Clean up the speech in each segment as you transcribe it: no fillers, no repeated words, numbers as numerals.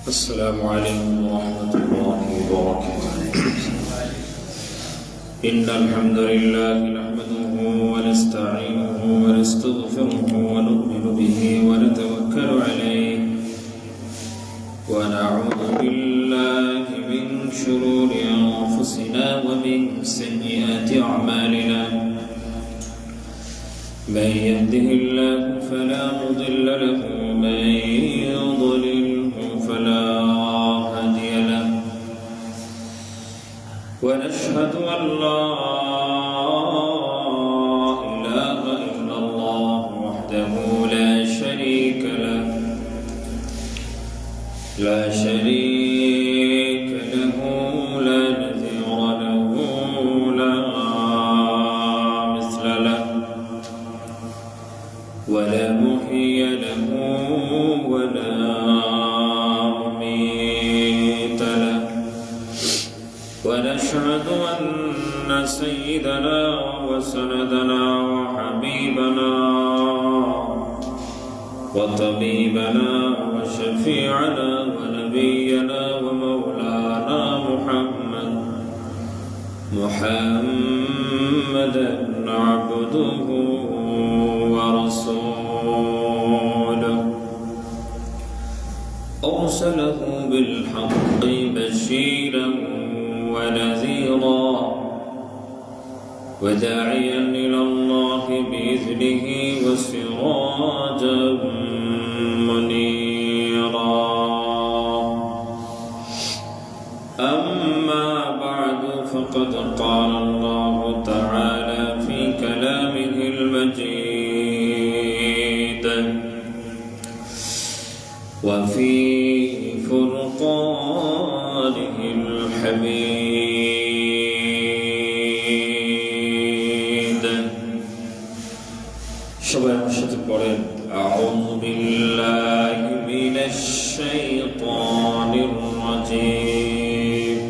السلام عليكم ورحمة الله وبركاته. إن الحمد لله نحمده ونستعينه ونستغفره ونؤمن به ونتوكل عليه ونعوذ بالله من شرور أنفسنا ومن سيئات أعمالنا. من يهده الله فلا مضل له ومن يضلله فلا هادي له. ونشهد أن لا إله إلا الله وحده لا شريك له لا نظير له لا مثل له ولا محيي له ولا مميت له. ونشهد أن سيدنا وسندنا وحبيبنا وطبيبنا وشفيعنا ونبينا ومولانا محمدا عبده ورسوله أرسله بالحق بشيرا ونذيرا وداعيا إلى الله بإذنه وسراجا منيرا. أما بعد فقد قال الله تعالى في كلامه المجيد وفي فرقانه الحميد. সবাই আমার সাথে পড়েন أعوذ بالله من الشيطان الرجيم.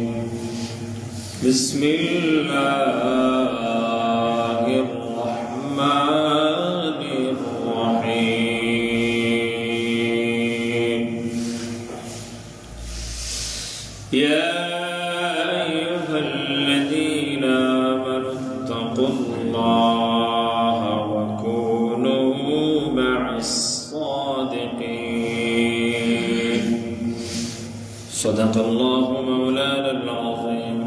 بسم الله الرحمن الرحيم. يا أيها الذين آمنوا اتقوا الله وكونوا مع الصادقين. صدق الله مولانا العظيم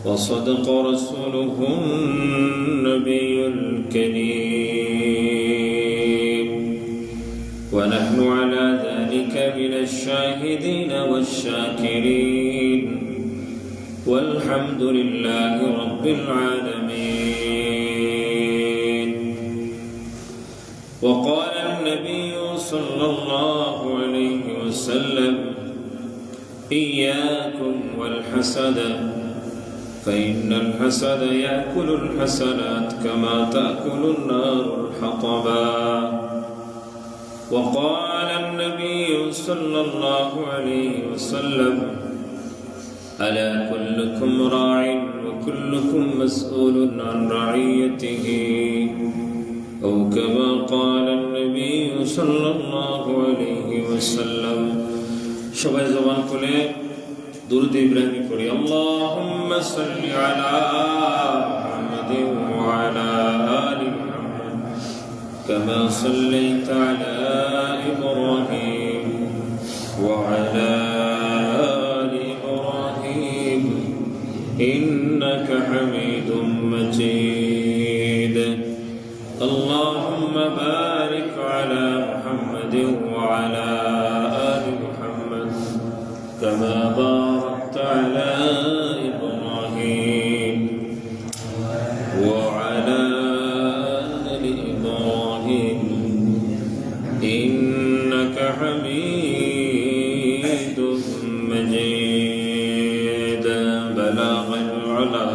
وصدق رسوله النبي الكريم ونحن على ذلك من الشاهدين والشاكرين والحمد لله رب العالمين. وقال النبي صلى الله عليه وسلم إياكم والحسد فإن الحسد يأكل الحسنات كما تأكل النار الحطبا. وقال النبي صلى الله عليه وسلم ألا كلكم راع وكلكم مسؤول عن رعيته أو كما قال النبي صلى الله عليه وسلم. সবাই জবান খুলে দুরূদ ইব্রাহিম পড়ি আল্লাহুম্মা সাল্লি আলা মুহাম্মাদিন ওয়া আলা আলি মুহাম্মাদ কামা সাল্লাইতা আলা ইব্রাহিম ওয়া আলা আলি ইব্রাহিম ইন্নাকা হামিদুম মাজিদ. আল্লাহুম্মা বারিক আলা মুহাম্মাদিন ওয়া আলা আলি মুহাম্মাদ কামা باركت على إبراهيم وعلى آل إبراهيم إنك حميد مجيد. بلغ العلا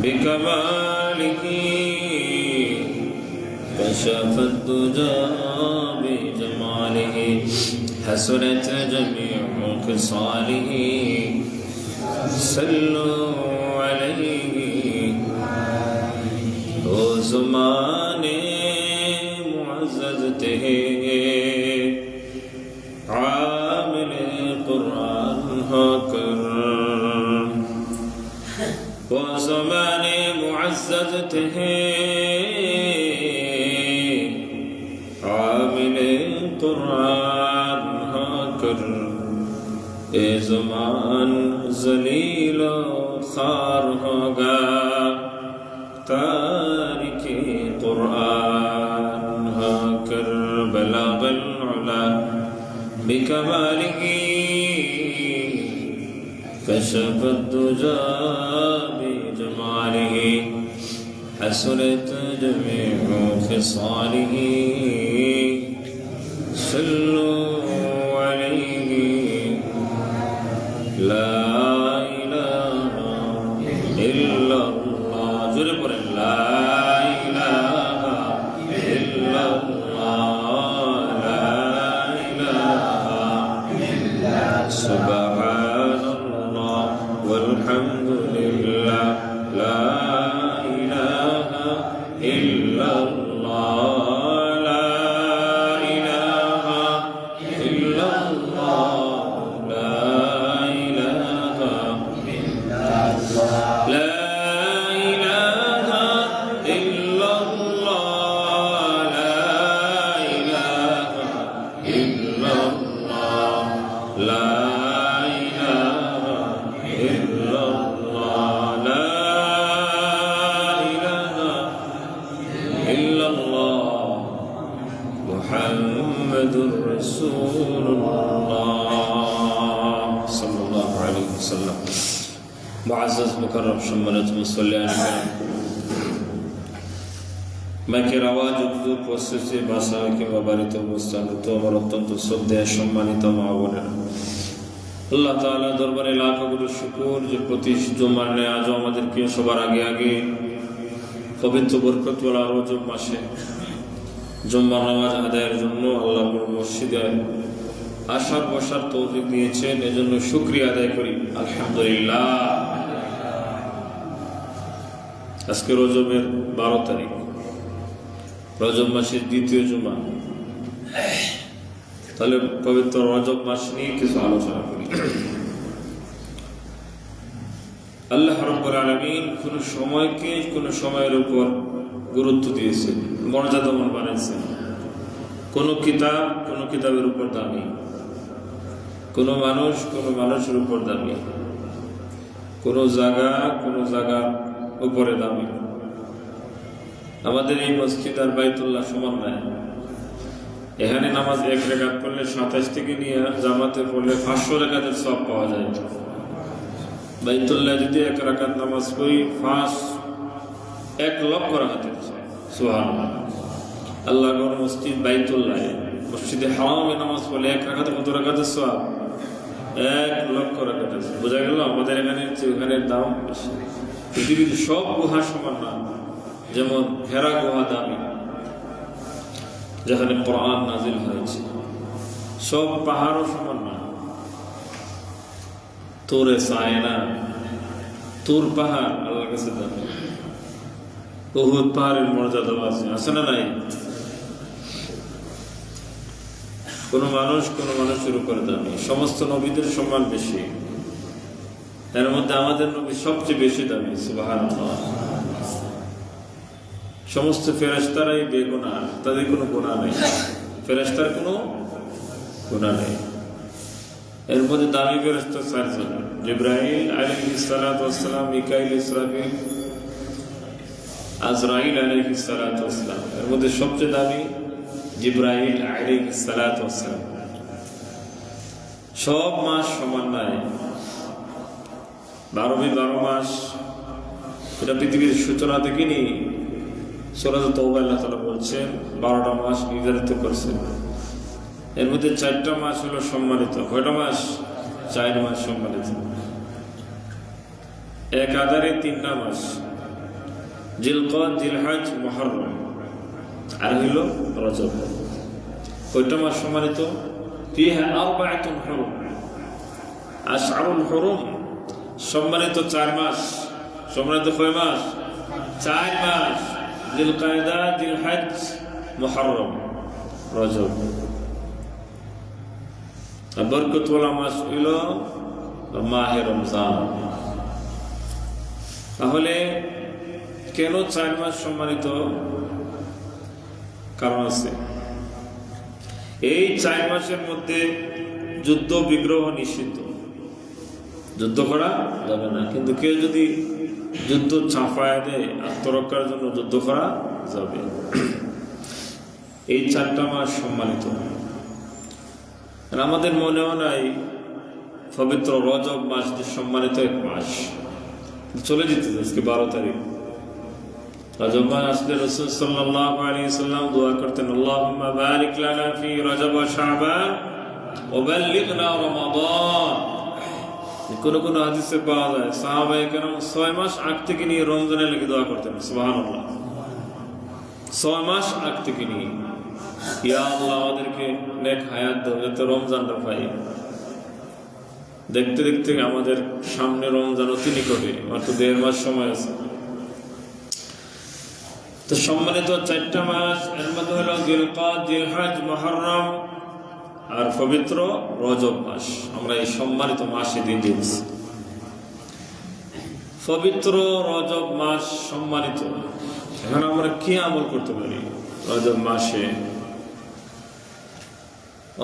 بكماله كشف الدجى بجماله حسنت جميع خصاله صلوا عليه او زمانے معزز تھے زمانے معزز تھے عامل قرآن ہو کر اے زمان ذلیل و خوار ہوگا تارک قرآن ہو کر بلغ العلا بکمالہ كشف الدجى بجماله حسنت جميع خصاله صلوا عليه لا إله إلا الله جرب لا إله إلا الله لا إله إلا سبحان والحمد لله لا إله إلا الله لا إله إلا الله لا إله إلا الله لا إله إلا الله لا إله إلا الله لا محمد رسول الله صلى الله عليه وسلم معزز مكرم সম্মানিত মুসল্লিয়ান মাইকের আওয়াজ উদ্দূর পৌঁছেছে বাসা কিংবা বাড়িতে অবস্থানরত আমার অত্যন্ত শ্রদ্ধেয় সম্মানিত মা বোনেরা আল্লাহ তাআলা দরবারে লাখো কোটি শুকর যে প্রতি জুমার ন্যায় আজও আমাদেরকে সবার আগে আগে পবিত্র বরকতওয়ালা রজব মাসে জুম্মার নামাজ আদায়ের জন্য আল্লাহর মসজিদে আসার বসার তৌফিক দিয়েছেন এজন্য শুকরিয়া আদায় করি আলহামদুলিল্লাহ। আজকে রজবের 12 তারিখ, রজব মাসের দ্বিতীয় জুমা। তাহলে পবিত্র রজব মাস নিয়ে কিছু আলোচনা করি। আল্লাহ রাব্বুল আলামিন কোন সময়কে কোন সময়ের উপর গুরুত্ব দিয়েছে, মর্যাদাবান বানাইছে। কোন কিতাব কোন কিতাবের উপর দামি, কোন মানুষ কোন মানুষের উপর দামি, কোন জায়গা কোন জায়গার উপরে দামি। আমাদের এই মসজিদ আর বাইতুল্লাহ সমান নয়। এখানে নামাজ 1 রাকাত পড়লে 27 থেকে নিয়ে জামাতে পড়লে 500 রাকাতের সওয়াব পাওয়া যায়। বাইতুল্লাহ যদি 1 রাকাত নামাজ পড়ি 1 লক্ষ রাকাতের সওয়াব। সুবহানাল্লাহ। আল্লাহর মসজিদ বাইতুল্লাহ, মসজিদে হারামে নামাজ পড়লে 1 রাকাতে কত রাকাতের সওয়াব? 1 লক্ষ রাকাতের। বোঝা গেল আমাদের এখানের দাম বেশি। পৃথিবীর সব গুহা সমান না। যেমন হেরা গুহা দামি, যেখানে কোরআন নাজিল হয়েছে। সব পাহাড়ও সমান না। তোরে সায়না, তুর পাহাড় আল্লাহর কাছে দামি। উহুদ পাহাড়ের মর্যাদা আছে না নাই? কোন মানুষ কোন মানুষের উপরে দামি। সমস্ত নবীদের সম্মান বেশি, এর মধ্যে আমাদের নবী সবচেয়ে বেশি দামি। সুবহানাল্লাহ। সমস্ত ফেরেশতারাই বেগুনাহ, তাদের কোনো গুনাহ নেই। ফেরেশতার কোনো গুনাহ নেই। এর মধ্যে দামি ফেরেশতা 4 জন: জিবরাইল আলাইহিস সালাতু ওয়াস সালাম, মিকাইল, ইসরাফিল, আজরাইল আলাইহিস সালাতু ওয়াস সালাম। এর মধ্যে সবচেয়ে দামি জিবরাইল আলাইহিস সালাতু ওয়াস সালাম। সব মাস সমান নয়। 12 মাস, এটা পৃথিবীর সূচনা থেকে নিয়ে সূরা তাওবা আল্লাহ তাআলা বলছেন 12টা মাস নির্ধারিত করেছেন। এর মধ্যে 4টা মাস হলো সম্মানিত। কয়টা মাস? 4 মাস সম্মানিত। এক আধারে 3টা মাস: জিলকদ, জিলহজ, মুহররম, আর হইল রজব। কয়টা মাস সম্মানিত? ফিহা আরবাআতুন হুরুম। আশআরুল হুরুম সম্মানিত 4 মাস। সম্মানিত কয় মাস? 4 মাস: জিলকায়দা, জিলহজ, মুহররম, রজব। বরকতওয়ালা মাস হইল মাহে রমজান। তাহলে কেন 4 মাস সম্মানিত? কারণ আছে। এই 4 মাসের মধ্যে যুদ্ধ বিগ্রহ নিষিদ্ধ, যুদ্ধ করা যাবে না। কিন্তু কেউ যদি যুদ্ধ চাপায় দেয়, আত্মরক্ষার জন্য যুদ্ধ করা যাবে। এই 4টা মাস সম্মানিত। আমাদের মনেও নাই পবিত্র রজব মাস যে সম্মানিত এক মাস, চলে যেতে আজকে 12 তারিখ। রজব মাস আসলে রাসূল সাল্লাল্লাহু আলাইহি ওয়াসাল্লাম দোয়া করতেন, আল্লাহুম্মা বারিক লানা ফি রজব ওয়া শাবান ওয়া বাল্লিগনা রমাদান। কোন কোন হাদিসে পাওয়া যায় সাহাবায়ে কেরাম 6 মাস আগ থেকে নিয়ে রমজানের লাগি দোয়া করতেন। সুবহানাল্লাহ, 6 মাস আগ থেকে নিয়ে, ইয়া আল্লাহ আমাদেরকে নেক হায়াত দাও যাতে রমজানটা পাই। দেখতে দেখতে আমাদের সামনে রমজান অতি নিকটে, মাত্র 1.5 মাস সময় আছে। তো সম্মানিত 4টা মাস, এর মধ্যে হলো জিলকাদ, জিলহজ, মুহররম আর পবিত্র রজব মাস। আমরা এই সম্মানিত মাসে দিন দিচ্ছি। পবিত্র রজব মাস সম্মানিত। এখন আমরা কি আমল করতে পারি রজব মাসে?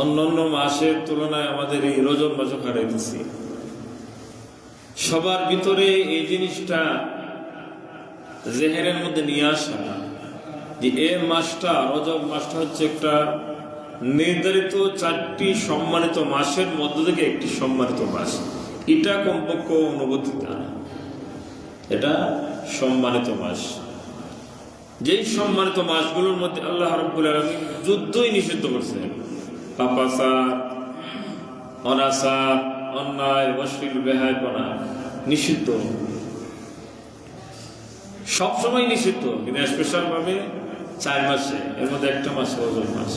অন্যান্য মাসের তুলনায় আমাদের এই রজব মাসও কাটাইতেছি। সবার ভিতরে এই জিনিসটা জেহেনের মধ্যে নিয়ে আসা যে এই মাসটা, রজব মাসটা হচ্ছে একটা নির্ধারিত 4টি সম্মানিত মাসের মধ্য থেকে একটি সম্মানিত মাস। এটা কমপক্ষ অনুভূতি না, এটা সম্মানিত মাস। যেই সম্মানিত মাসগুলোর মধ্যে আল্লাহ রাব্বুল আলামিন যুদ্ধই নিষিদ্ধ করেছেন। পাপাচার, অনাচার, অন্যায়, অশ্লীল, বেহায়াপনা নিষিদ্ধ, সবসময় নিষিদ্ধ। কিন্তু স্পেশাল ভাবে 4 মাসে, এর মধ্যে একটা মাস রজব মাস।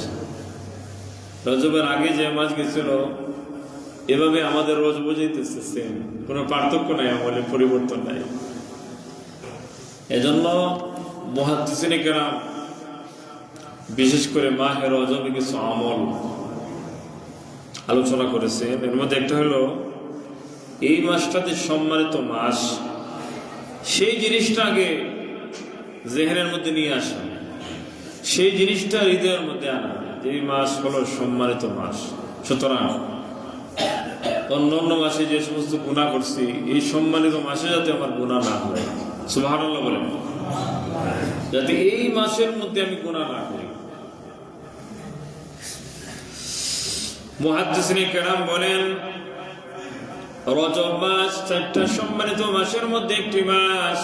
রজবের আগে যে মাস গেছিল, এভাবে আমাদের রোজ বুঝাইতেছে সেম, কোনো পার্থক্য নাই, আমলের পরিবর্তন নাই। এজন্য মুহাদ্দিসিনে কেরাম বিশেষ করে মাহে রজবে কিছু আমল আলোচনা করেছেন। এর মধ্যে একটা হলো এই মাসটাতে সম্মানিত মাস, সেই জিনিসটা আগে জেহেনের মধ্যে নিয়ে আসা, সেই জিনিসটা হৃদয়ের মধ্যে আনা, এই মাস হলো সম্মানিত মাস। সুতরাং অন্য মাসে যে সমস্ত গুনাহ করছি, এই সম্মানিত মাসে যাতে আমার গুনাহ না হয়। সুবহানাল্লাহ বলেন, যাতে এই মাসের মধ্যে আমি গুনাহ না করি। মুহাদ্দিসিনে কেরাম বলেন, রজব মাস 4টা সম্মানিত মাসের মধ্যে একটি মাস।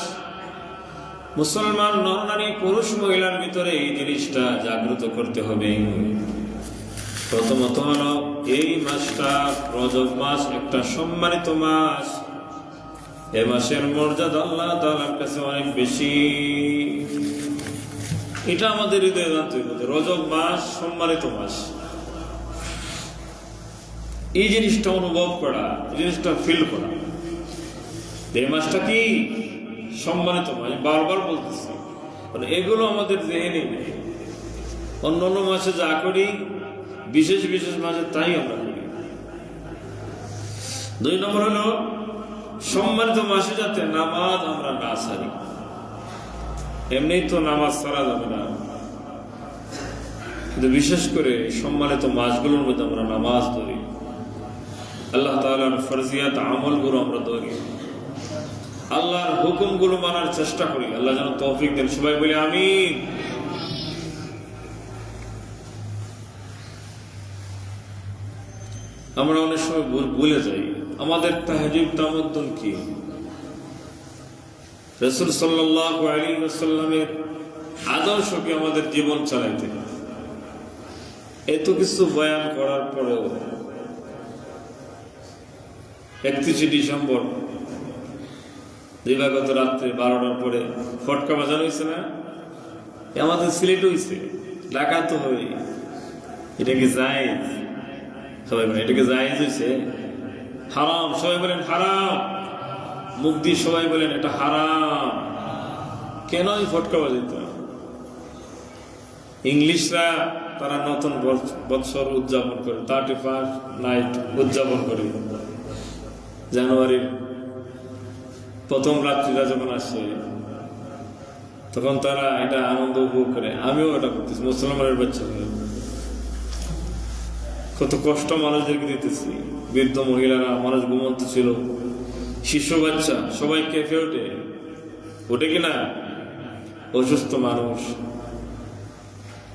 মুসলমান নরনারী, পুরুষ মহিলার ভিতরে এই জিনিসটা জাগ্রত করতে হবে। প্রথমত হলো এই মাসটা, রজব মাস একটা সম্মানিত মাস। এ মাসের মর্যাদা আল্লাহ তাআলার কাছে অনেক বেশি। এটা আমাদের হৃদয়ে জানতে হবে, রজব মাস সম্মানিত মাস। এই জিনিসটা অনুভব করা, এই জিনিসটা ফিল করা, এই মাসটা কি সম্মানিত মাস। বারবার বলতেছি, এগুলো আমাদের জেহেনে নেই। অন্য মাসে যা করি, বিশেষ বিশেষ মাসে তাই আমরা করি। 2 নম্বর হলো সম্মানিত মাসে যাতে নামাজ আমরা না ছাড়ি। এমনি তো নামাজ ছাড়া যাবে না, কিন্তু বিশেষ করে সম্মানিত মাসগুলোর মধ্যে আমরা নামাজ ধরি, আল্লাহ তাআলার ফরজিয়াত আমলগুলো আমরা ধরি, আল্লাহর হুকুমগুলো মানার চেষ্টা করি। আল্লাহ যেন তৌফিক দেন। সবাই বলি আমিন। আমরা অনেক সময় ভুলে যাই আমাদের তাহজিব তামাদ্দুন কি। রাসূল সাল্লাল্লাহু আলাইহি ওয়াসাল্লামের আদর্শকে আমাদের জীবন চালাইতে, এত কিছু বয়ান করার পরেও 31 ডিসেম্বর দিবাগত রাত্রে 12টার পরে ফটকা বাজানো হয়েছে না? আমাদের সিলেট হয়েছে, ঢাকা তো হবে। এটা কি জায়েজ? সবাই বলেন এটা কি জায়েজ হয়েছে? হারাম। সবাই বলেন হারাম। মুখ দিয়ে সবাই বলেন এটা হারাম। কেন এই ফটকা বাজাইতে? ইংলিশরা তারা নতুন বৎসর উদযাপন করে, 31st নাইট উদযাপন করে জানুয়ারির প্রথম রাত্রিটা যখন আসে তখন তারা এটা আনন্দ উপভোগ করে। আমিও এটা করতেছি মুসলমানের বাচ্চা হয়ে। কত কষ্ট মানুষদেরকে দিতেছি, বৃদ্ধ মহিলারা, মানুষ ঘুমন্ত ছিল, শিশু বাচ্চা সবাই কেঁপে ওঠে কিনা, অসুস্থ মানুষ,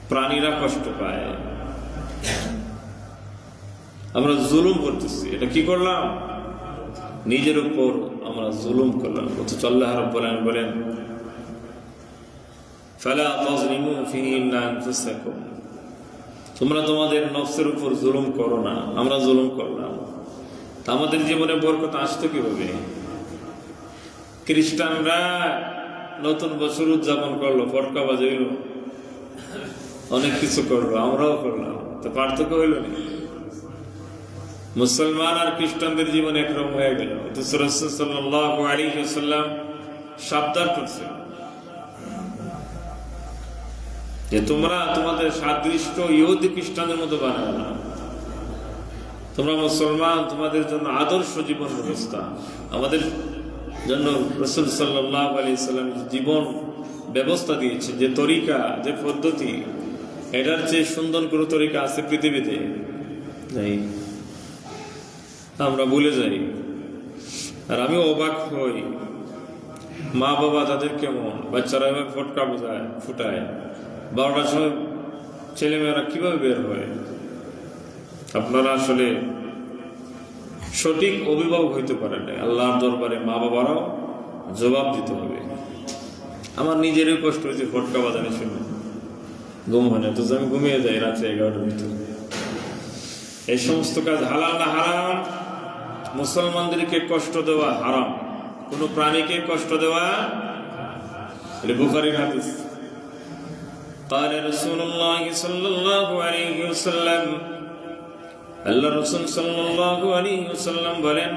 প্রাণীরা কষ্ট পায়। আমরা জুলুম করতেছি। এটা কি করলাম? নিজের উপর আমরা জুলুম করলাম। অথচ আল্লাহ রাব্বুল আলামিন বলেন ফালা তাযলিমু ফীহিন্না আনফুসাকুম, তোমরা তোমাদের নফসের উপর জুলুম করো না। আমরা জুলুম করলাম, আমাদের জীবনে বরকত আসতো কিভাবে? খ্রিস্টানরা নতুন বছর উদযাপন করলো, ফটকা বাজাইল, অনেক কিছু করলো, আমরাও করলাম, তো পার্থক্য হইল না। মুসলমান আর খ্রিস্টানদের জীবন একরকম হয়ে গেল। রাসূল সাল্লাল্লাহু আলাইহি ওয়াসাল্লাম সাবধান করছে যে তোমরা তোমাদের সাদৃশ্য ইহুদি খ্রিস্টানদের মতো বানাবে না। তোমরা মুসলমান, তোমাদের জন্য আদর্শ জীবন ব্যবস্থা, আমাদের জন্য রাসূল সাল্লাল্লাহু আলাইহি ওয়াসাল্লাম জীবন ব্যবস্থা দিয়েছে, যে তরিকা, যে পদ্ধতি, এটার চেয়ে সুন্দর কোনো তরিকা আছে পৃথিবীতে? নাই। আমরা ভুলে যাই। আর আমি অবাক হই, মা বাবা তাদের কেমন, বাচ্চারা এভাবে ফটকা ফুটায়, 12টার সময় ছেলেমেয়েরা কিভাবে বের হয়? আপনারা আসলে সঠিক অভিভাবক হইতে পারেন না। আল্লাহর দরবারে মা বাবারাও জবাব দিতে হবে। আমার নিজেরই কষ্ট হয়েছে ফটকা বাজানো শুনে, ঘুম হয় না, তো আমি ঘুমিয়ে যাই রাত্রে 11টার ভিতরে। এই সমস্ত কাজ হালাল না হারাম? মুসলমানদেরকে কষ্ট দেওয়া হারাম, কোন প্রাণীকে কষ্ট দেওয়া। বুখারীর হাদিস, قال رسول الله صلى الله عليه وسلم, আল্লাহ রাসূল সাল্লাল্লাহু আলাইহি ওয়াসাল্লাম বলেন,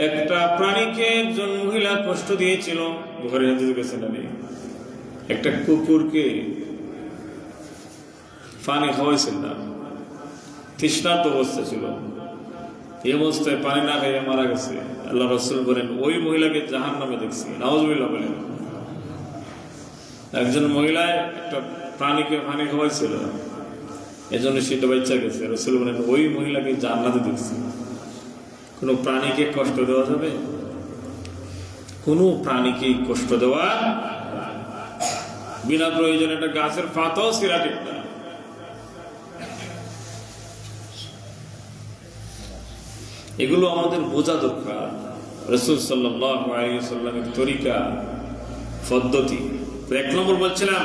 একটা প্রাণীকে একজন মহিলা কষ্ট দিয়েছিল। বুখারীর হাদিস গেছেন আমি, একটা কুকুরকে পানি খাওয়াইছিল না, তৃষ্ণার্ত অবস্থা ছিল, এই অবস্থায় পানি না খাইয়ে মারা গেছে। আল্লাহ রাসূল বলেন, ওই মহিলাকে জাহান্নামে দেখছি। নাউযুবিল্লাহ বলেন। একজন মহিলা একটা প্রাণীকে পানি খাওয়াইছিল, এজন্য সেটা বাচ্চা গেছে। রাসূল বলেন, ওই মহিলাকে জান্নাতে দেখছি। কোন প্রাণীকে কষ্ট দেওয়া যাবে? কোন প্রাণীকে কষ্ট দেওয়া বিনা প্রয়োজনে একটা গাছের পাতাও ছিঁড়া ঠিক না। এগুলো আমাদের বোঝা দরকার। রাসূল সাল্লাল্লাহু আলাইহি ওয়াসাল্লামের তরিকা, পদ্ধতি। তো 1 নম্বর বলছিলাম,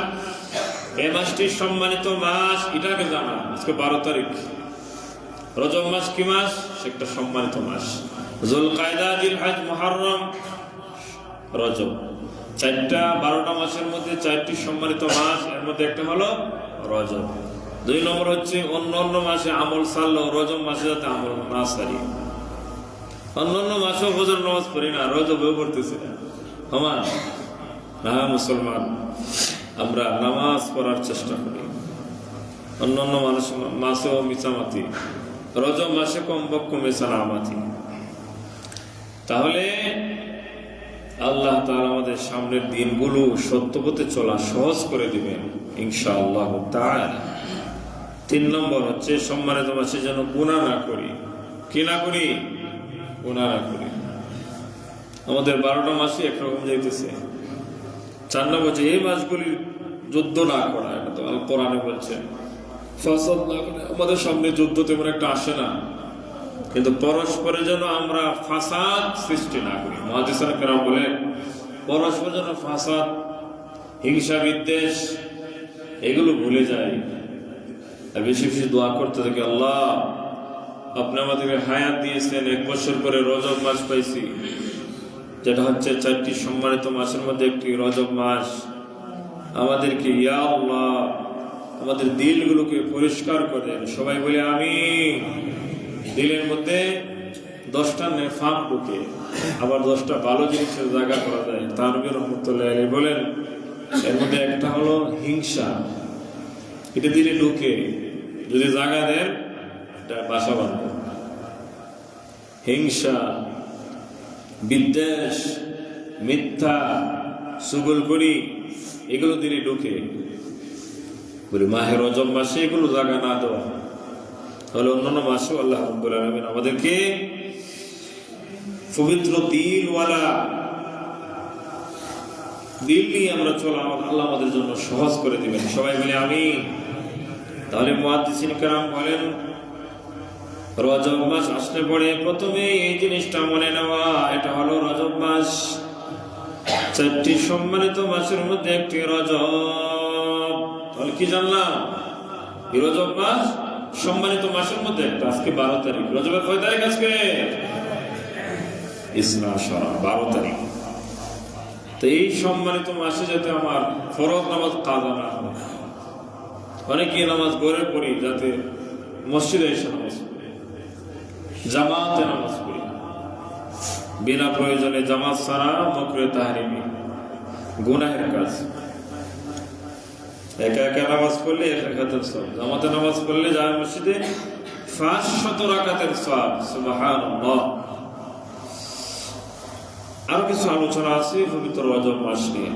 এই মাসটি সম্মানিত মাস, এটাকে জানা। আজকে 12 তারিখ, রজব মাস কি মাস? সেটা সম্মানিত মাস। যুলকায়দা, জিলহজ, মুহররম, রজব, 12টা মাসের মধ্যে 4টি সম্মানিত মাস, এর মধ্যে একটা হলো রজব। 2 নম্বর হচ্ছে অন্যান্য মাসে আমল সারলো, রজব মাসে যাতে আমল না সারি। অন্যান্য মাসেও ফজর নামাজ পড়ি না, রজবেও পড়তেছি না। সমান না? মুসলমান আমরা নামাজ পড়ার চেষ্টা করি। অন্যান্য মাসেও মিছামাতি, রজব মাসে কমপক্ষে মেসালামাতি। তাহলে আল্লাহ তাআলা আমাদের সামনের দিনগুলো সত্য পথে চলা সহজ করে দিবেন ইনশাআল্লাহ তাআলা। 3 নম্বর হচ্ছে সম্মানিত মাসে যেন গুনাহ না করি। কি না করি? গুনাহ না করি। আমাদের 12টা মাসই একরকম যাইতেছে। 4 নম্বর হচ্ছে এই মাসগুলির যুদ্ধ না করা। এটা তো আল কোরআনে বলছে, ফাসাদ না করে। আমাদের সামনে যুদ্ধ তেমন একটা আসে না, কিন্তু পরস্পরে যেন আমরা ফাসাদ সৃষ্টি না করি। মুহাদ্দিসরা কেরাম বলে, পরস্পর যেন ফাসাদ, হিংসা, বিদ্বেষ এগুলো ভুলে যায়। আর বেশি বেশি দোয়া করতে থাকি, আল্লাহ আপনি আমাদেরকে হায়াত দিয়েছেন, 1 বছর পরে রজব মাস পাইছি, যেটা হচ্ছে 4টি সম্মানিত মাসের মধ্যে একটি রজব মাস। আমাদেরকে ইয়া আল্লাহ আমাদের দিলগুলোকে পরিষ্কার করেন। সবাই বলে আমিন। দিলের মধ্যে 10টা নেফাক ঢুকে, আবার 10টা ভালো জিনিসের জায়গা করা যায়। তানবীর রহমাতুল্লাহ আলাইহি বলেন, এর মধ্যে একটা হলো হিংসা। এটা দিলে ঢুকে, যদি জায়গা দেন এটা বাসা বাঁধবে। হিংসা, বিদ্বেষ, মিথ্যা, চুগলখড়ি এগুলো দিনে ঢুকে। বলি মাহে রজব মাসে এগুলো জায়গা না দেওয়া, তাহলে অন্যান্য মাসেও আল্লাহ রাব্বুল আলামিন আমাদেরকে পবিত্র দিলওয়ালা দিল নিয়ে আমরা চলা আল্লাহ আমাদের জন্য সহজ করে দিবেন। সবাই বলে আমিন। তাহলে মুহাদ্দিসিন কেরাম বলেন, রজব মাস আসলে পরে প্রথমে এই জিনিসটা মনে নেওয়া, এটা হলো রজব মাস। 4টি সম্মানিত মাসের মধ্যে একটি রজব। তাহলে কি জানলাম? এই রজব মাস সম্মানিত মাসের মধ্যে একটা। আজকে 12 তারিখ। রজবের কয় তারিখ আজকে? 12 তারিখ। তো এই সম্মানিত মাসে যাতে আমার ফরজ নামাজ কাজা না হয়। অনেকে নামাজ ঘরে পড়ি, যাতে মসজিদে এসে নামাজ পড়ি, জামাতে নামাজ পড়ি। বিনা প্রয়োজনে জামাত ছাড়া মকরে তাহরিমি, গুনাহের কাজ। একা একা নামাজ পড়লে 1 রাকাতের সওয়াব, জামাতে নামাজ পড়লে জামে মসজিদে 500 রাকাতের সওয়াব। সুবহানাল্লাহ। আরো কিছু আলোচনা আছে পবিত্র রজব মাস নিয়ে।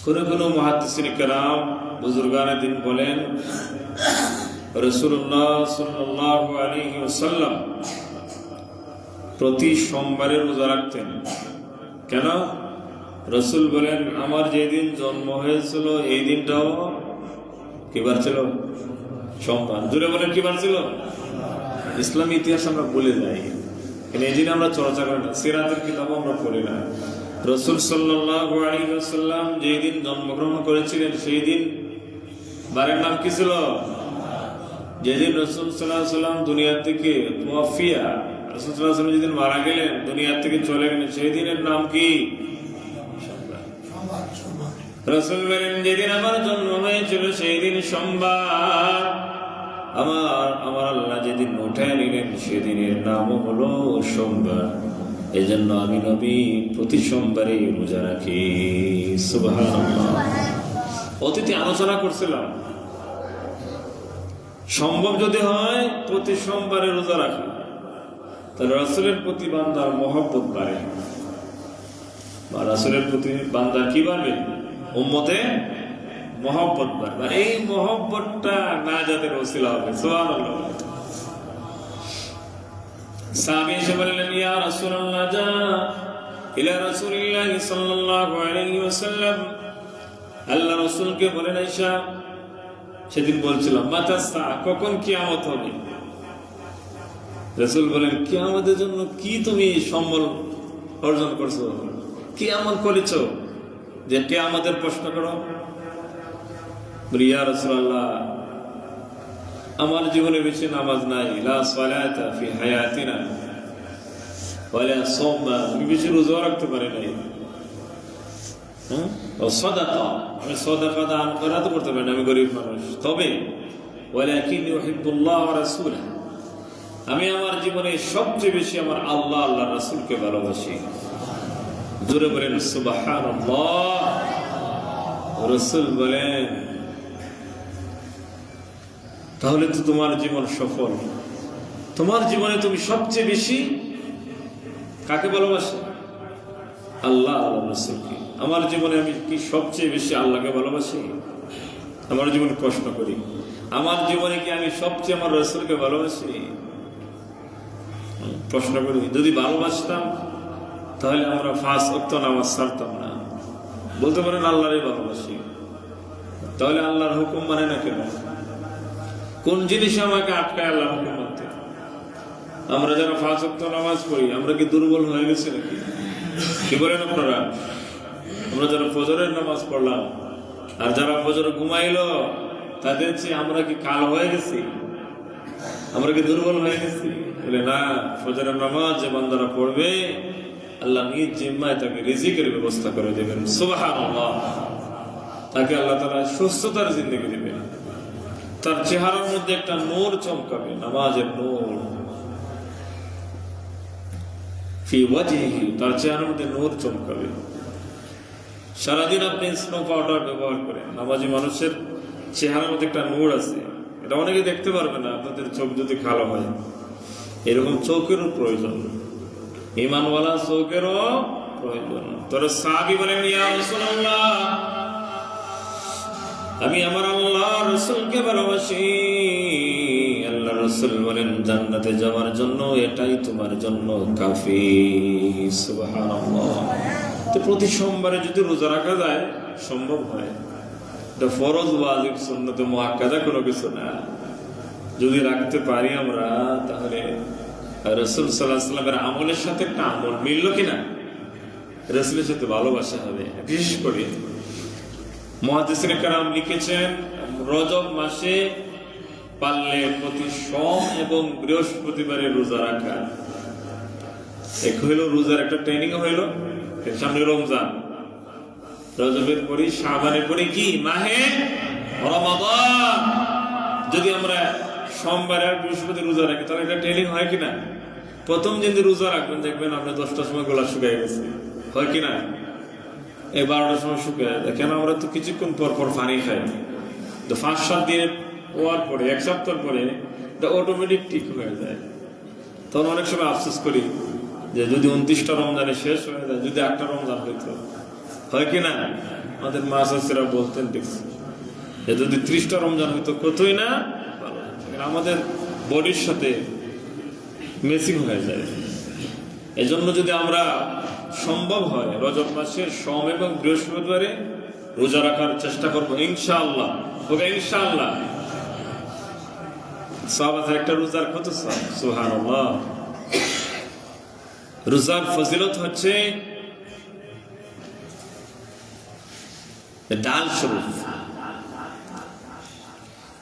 কোন মুহাদ্দিসিন কেরাম, বুজুর্গানে দিন বলেন, রাসূলুল্লাহ সাল্লাল্লাহু আলাইহি ওয়াসাল্লাম প্রতি সোমবারে রোজা রাখতেন। কেন? রাসূল বলেন, আমার যেদিন জন্ম হয়েছিল এই দিনটাও কিবার ছিল? সোমবার। জুড়ে বলেন কিবার ছিল? ইসলামী ইতিহাস আমরা ভুলে যাই, এই দিন আমরা চর্চা করি না, সিরাতের কিতাব আমরা পড়ি না। রাসূল সাল্লাল্লাহু আলাইহি ওয়াসাল্লাম যেই দিন জন্মগ্রহণ করেছিলেন সেই দিন বারের নাম কি ছিল? যেদিন রাসূল সাল্লাল্লাহু আলাইহি ওয়াসাল্লাম দুনিয়া থেকে মুওয়াফিয়া, রাসূল সাল্লাল্লাহু আলাইহি ওয়াসাল্লাম যেদিন মারা গেলেন, দুনিয়া থেকে চলে গেলেন, সেই দিনের নাম কি? রাসূল বলেন, যেদিন আমার জন্ম হয়েছিল সেই দিন সোমবার। আমার আল্লাহ যেদিন উঠায় নিলেন সেদিনের নাম হলো সোমবার। এই জন্য আমি নবী প্রতি সোমবারে রোজা রাখি। সুবহানাল্লাহ। অতীতে আলোচনা করছিলাম, সম্ভব যদি হয় প্রতি সোমবারে রোজা রাখি, তাহলে রাসূলের প্রতি বান্দার মহব্বত বাড়ে। বা রাসূলের প্রতি বান্দার কি বাড়বে? উম্মতে মহব্বত বাড়বে। এই মহব্বতটা নাজাতের ওসিলা হবে। সুবহানাল্লাহ। সাহাবী এসে বললেন, ইয়া রাসূলুল্লাহ, যা ইলা রাসূলিল্লাহ সাল্লাল্লাহু আলাইহি ওয়াসাল্লাম। আল্লাহ রাসূলকে বলেন, আয়েশা, সেদিন বলছিলাম মাতা সা, কখন কিয়ামত হবে? রাসূল বলেন, কিয়ামতের জন্য কি তুমি সম্বল অর্জন করছো? কি আমল করেছো যে কিয়ামতের প্রশ্ন করো? ইয়া রাসূলুল্লাহ, আমার জীবনে বেশি নামাজ নাই। লা সালাতা ফি হায়াতিনা ওয়ালা সাওমা, আমি বেশি রোজা রাখতে পারি নাই। ও সাদাকা, আমি সাদাকা দান করাতে করতে পারি না, আমি গরিব মানুষ। তবে ওয়ালাকিন ইউহিব্বুল্লাহ ওয়া রাসূলুহু, আমি আমার জীবনে সবচেয়ে বেশি আমার আল্লাহ আল্লাহর রাসূলকে ভালোবাসি। জোরে বলেন সুবহানাল্লাহ। রাসূল বলেন, তাহলে তো তোমার জীবন সফল। তোমার জীবনে তুমি সবচেয়ে বেশি কাকে ভালোবাসো? আল্লাহ আল্লাহর রাসূলকে। আমার জীবনে আমি কি সবচেয়ে বেশি আল্লাহকে ভালোবাসি? আমার জীবনে প্রশ্ন করি, আমার জীবনে কি আমি সবচেয়ে আমার রাসূলকে ভালোবাসি? প্রশ্ন করি। যদি ভালোবাসতাম তাহলে আমরা 5 ওয়াক্ত নামাজ ছাড়তাম না। বলতে পারেন আল্লাহরই ভালোবাসি, তাহলে আল্লাহর হুকুম মানে না কেন? কোন জিনিস আমাকে আটকায় আল্লাহর হুকুম মানতে? আমরা যারা 5 ওয়াক্ত নামাজ পড়ি, আমরা কি দুর্বল হয়ে গেছি নাকি? কি বলেন আপনারা? আমরা যারা ফজরের নামাজ পড়লাম আর যারা ফজরে ঘুমাইলো, তাদের চেয়ে আমরা কি কাল হয়ে গেছি? আমরা কি দুর্বল হয়ে গেছি? বলে না, ফজরের নামাজ যে বান্দারা পড়বে, আল্লাহ নিজ জিম্মায় তাকে রিজিকের ব্যবস্থা করে দেবেন। সুবহানাল্লাহ। তাকে আল্লাহ তাআলা সুস্থতার জিন্দেগি দেবেন। তার চেহারার মধ্যে একটা নূর চমকাবে, নামাজের নূর। ফি ওয়াজহিহি, তার চেহারার মধ্যে নূর চমকাবে। সারাদিন আপনি স্নো পাউডার ব্যবহার করেন, নামাজি মানুষের চেহারার মধ্যে একটা নূর আছে, এটা অনেকে দেখতে পারবে না, আপনাদের চোখ যদি কালো হয়। এরকম চোখেরও প্রয়োজন, ঈমানওয়ালা চোখেরও প্রয়োজন। তোর সাহাবী বলেন, ইয়া রাসূলুল্লাহ, আমি আমার আল্লাহ রাসূলকে ভালোবাসি। আল্লাহ রাসূল বলেন, জান্নাতে যাওয়ার জন্য এটাই তোমার জন্য কাফি। সুবহানাল্লাহ। তো প্রতি সোমবারে যদি রোজা রাখা যায়, সম্ভব হয়, এটা ফরজ, ওয়াজিব, সুন্নাত, মুআক্কাদা কোনো কিছু না। যদি রাখতে পারি আমরা, তাহলে রাসূল সাল্লাল্লাহু আলাইহি ওয়াসাল্লামের আমলের সাথে একটা আমল মিলল কিনা, রাসূলের সাথে ভালোবাসা হবে। বিশেষ করে মুহাদ্দিসিনে কেরাম লিখেছেন, রজব মাসে পারলে প্রতি সোম এবং বৃহস্পতিবারে রোজা রাখা। এক হইল রোজার একটা ট্রেনিং হইল, এর সামনে রমজান, রজবের পরে শাবানের পরে কি মাহে রমাদান। যদি আমরা সোমবার আর বৃহস্পতি রোজা রাখি, তাহলে এটা ট্রেনিং হয় কিনা? প্রথম দিন রোজা রাখবেন, দেখবেন আপনার 10টার সময় গলা শুকিয়ে গেছে, হয় কিনা? এই 12টার সময় শুকিয়ে যায়। কেন? আমরা তো কিছুক্ষণ পর পর পানি খাই। তো 5-7 দিন হওয়ার পরে, এক সপ্তাহ পরে এটা অটোমেটিক ঠিক হয়ে যায়। তখন অনেক সময় আফসোস করি যে যদি 29টা রমজানে শেষ হয়ে যায়, যদি 8টা রমজান হইতো, হয় কিনা? আমাদের মা চাচিরা বলতেন দেখছি যে যদি 30টা রমজান হইতো কতই না ভালো। আমাদের বডির সাথে মেসিং হয়ে যায়। এজন্য যদি আমরা সম্ভব হয় রজব মাসের সোম এবং বৃহস্পতিবারে রোজা রাখার চেষ্টা করবো, ইনশাআল্লাহ। ওকে, ইনশাআল্লাহ। সাহাবাদের একটা রোজার কত সওয়াব, সুবহানাল্লাহ। রোজার ফজিলত হচ্ছে ডাল শরীফ।